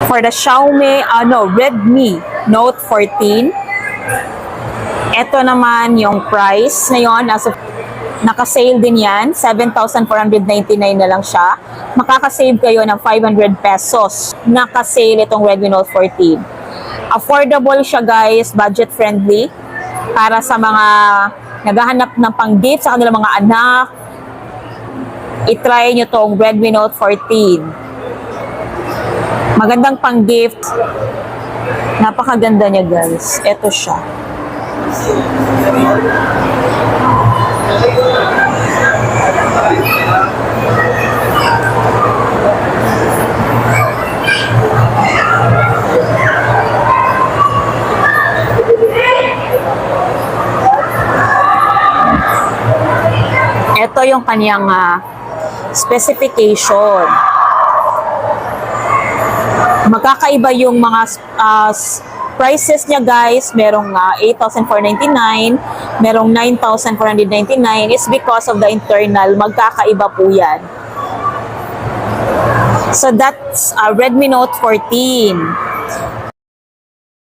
For the Xiaomi, Redmi Note 14. Ito naman yung price ngayon. Naka-sale din yan. 7,499 na lang siya. Makaka-save kayo ng 500 pesos. Naka-sale itong Redmi Note 14. Affordable siya guys, budget friendly. Para sa mga naghahanap ng pang-gift sa kanilang mga anak, i-try nyo tong Redmi Note 14. Magandang pang-gift. Napakaganda niya guys. Ito siya. Ito yung kanyang specification. Magkakaiba yung mga prices niya guys. Merong 8,499, merong 9,499 is because of the internal. Magkakaiba po yan. So that's Redmi Note 14.